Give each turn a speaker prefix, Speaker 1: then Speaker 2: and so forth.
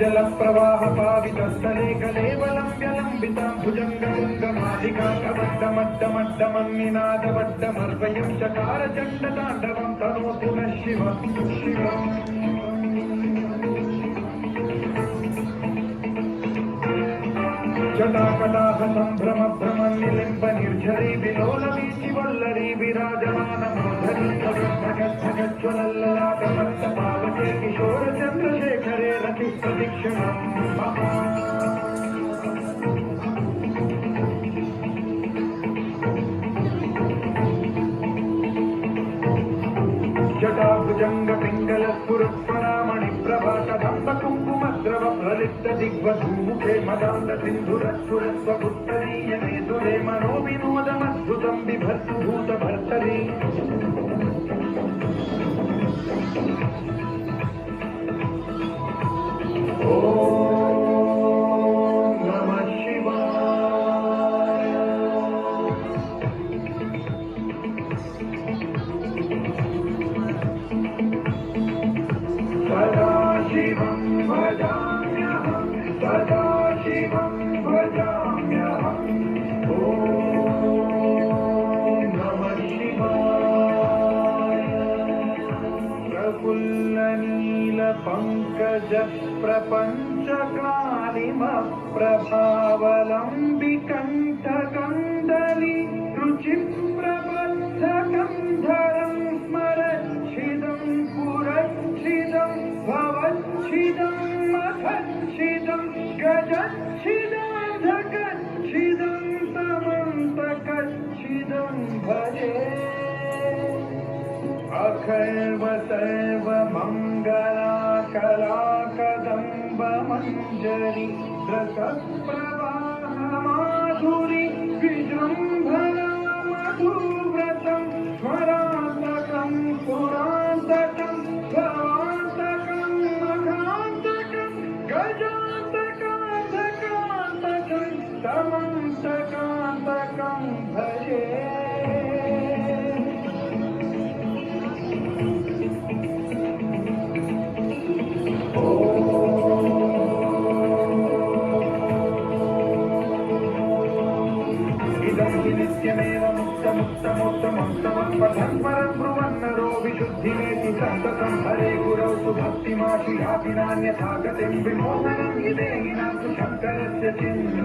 Speaker 1: जल प्रवाह पावितस्थले कलेवलं व्यलम्बितां भुजङ्गलिङ्गमालिकाकवड्डमड्डमड्डमन्निनादवड्डमर्वयं चकार चण्डताण्डवं तनोतु नः शिवं शिवम् जटाकटाह सम्भ्रम भ्रमन् निलिम्ब निर्झरी विलोलवीचि वल्लरी विराजमानमोधरी भगज्ज्वलल्ललाटमट्टपावके किशोर चन्द्रशेखरे रति प्रदक्षिणम् जटाभुजंग पिंगल स्फुरस्वरामणि प्रभा कदंब कुंकुमद्रव प्रलिप्त दिग्वधूमुखे मदान्त सिन्धुरस्फुरस्वपुत्तरीय मेधुरे मनोविनोदमद्भुतं बिभर्तु भूतभर्तरी पंकज प्रपंच कालिम प्रभावलंबि कंठ कंदली रुचि प्रबद्ध कंधरं स्मरच्छिदं पुरच्छिदं भवच्छिदं मथच्छिदं गजच्छिदं धगच्छिदं तमन्तकच्छिदं भजे अखैव सर्व मंगला कलाकदम्ब मंजरी रसप्रवाह माधुरी विजृंभणा मधुव्रतं स्मरान्तकं पुरान्तकं भवान्तकं मखान्तकं गजान्तकान्तकान्तकं तमन्तकान्तकं भजे नित्यमेव मुक्तमुत्तमोत्तमोत्तमत्पथन्वरं ब्रुवन्नरो विशुद्धिमेति सन्ततं हरे गुरौ सुभक्तिमाशु यापि नान्यथा गतिं विमोहनं हि देहिनां तु शङ्करस्य चिन्ता